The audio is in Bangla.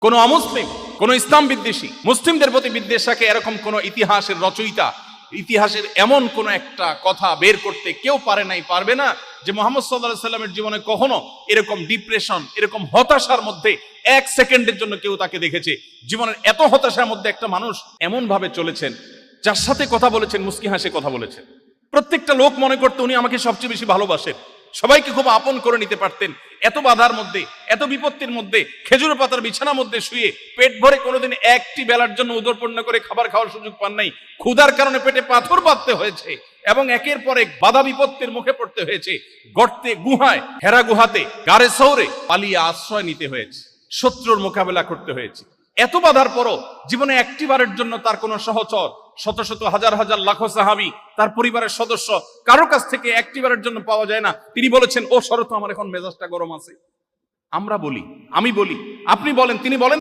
কোন অমুসলিম, কোন ইসলাম বিদ্বেষী, মুসলিমদের প্রতি বিদ্বেষাকে এরকম কোন ইতিহাসের রচয়িতা, ইতিহাসের এমন কোন একটা কথা বের করতে কেউ পারে নাই, পারবে না, যে মুহাম্মদ সাল্লাল্লাহু আলাইহি সাল্লামের জীবনে কখনো এরকম ডিপ্রেশন, এরকম হতাশার মধ্যে এক সেকেন্ডের জন্য কেউ তাকে দেখেছে। জীবনের এত হতাশার মধ্যে একটা মানুষ এমন ভাবে চলেছেন, যার সাথে কথা বলেছেন মুস্কি হাসে কথা বলেছেন। প্রত্যেকটা লোক মনে করতো উনি আমাকে সবচেয়ে বেশি ভালোবাসেন, সবাইকে খুব আপন করে নিতে পারতেন। এত বাধার মধ্যে, এত বিপত্তির মধ্যে, খেজুর পাতার বিছানার মধ্যে শুয়ে পেট ভরে কোনোদিন একটি বেলার জন্য উদরপূর্ণ করে খাবার খাওয়ার সুযোগ পান নাই। ক্ষুধার কারণে পেটে পাথর বাঁধতে হয়েছে এবং একের পর এক বাধা বিপত্তির মুখে পড়তে হয়েছে। গর্তে, গুহায়, হেরা গুহাতে, গারে শহরে পালিয়ে আশ্রয় নিতে হয়েছে, শত্রুর মোকাবেলা করতে হয়েছে। এত বাধার পরও জীবনে একটিবারের জন্য তার কোনো সহচর, শত শত হাজার হাজার লাখো সাহাবী, তার পরিবারের সদস্য, কারো কাছ থেকে একটিবারের জন্য পাওয়া যায় না তিনি বলেছেন, ও শরত আমার এখন মেজাজটা গরম আছে। আমরা বলি, আমি বলি, আপনি বলেন, তিনি বলেন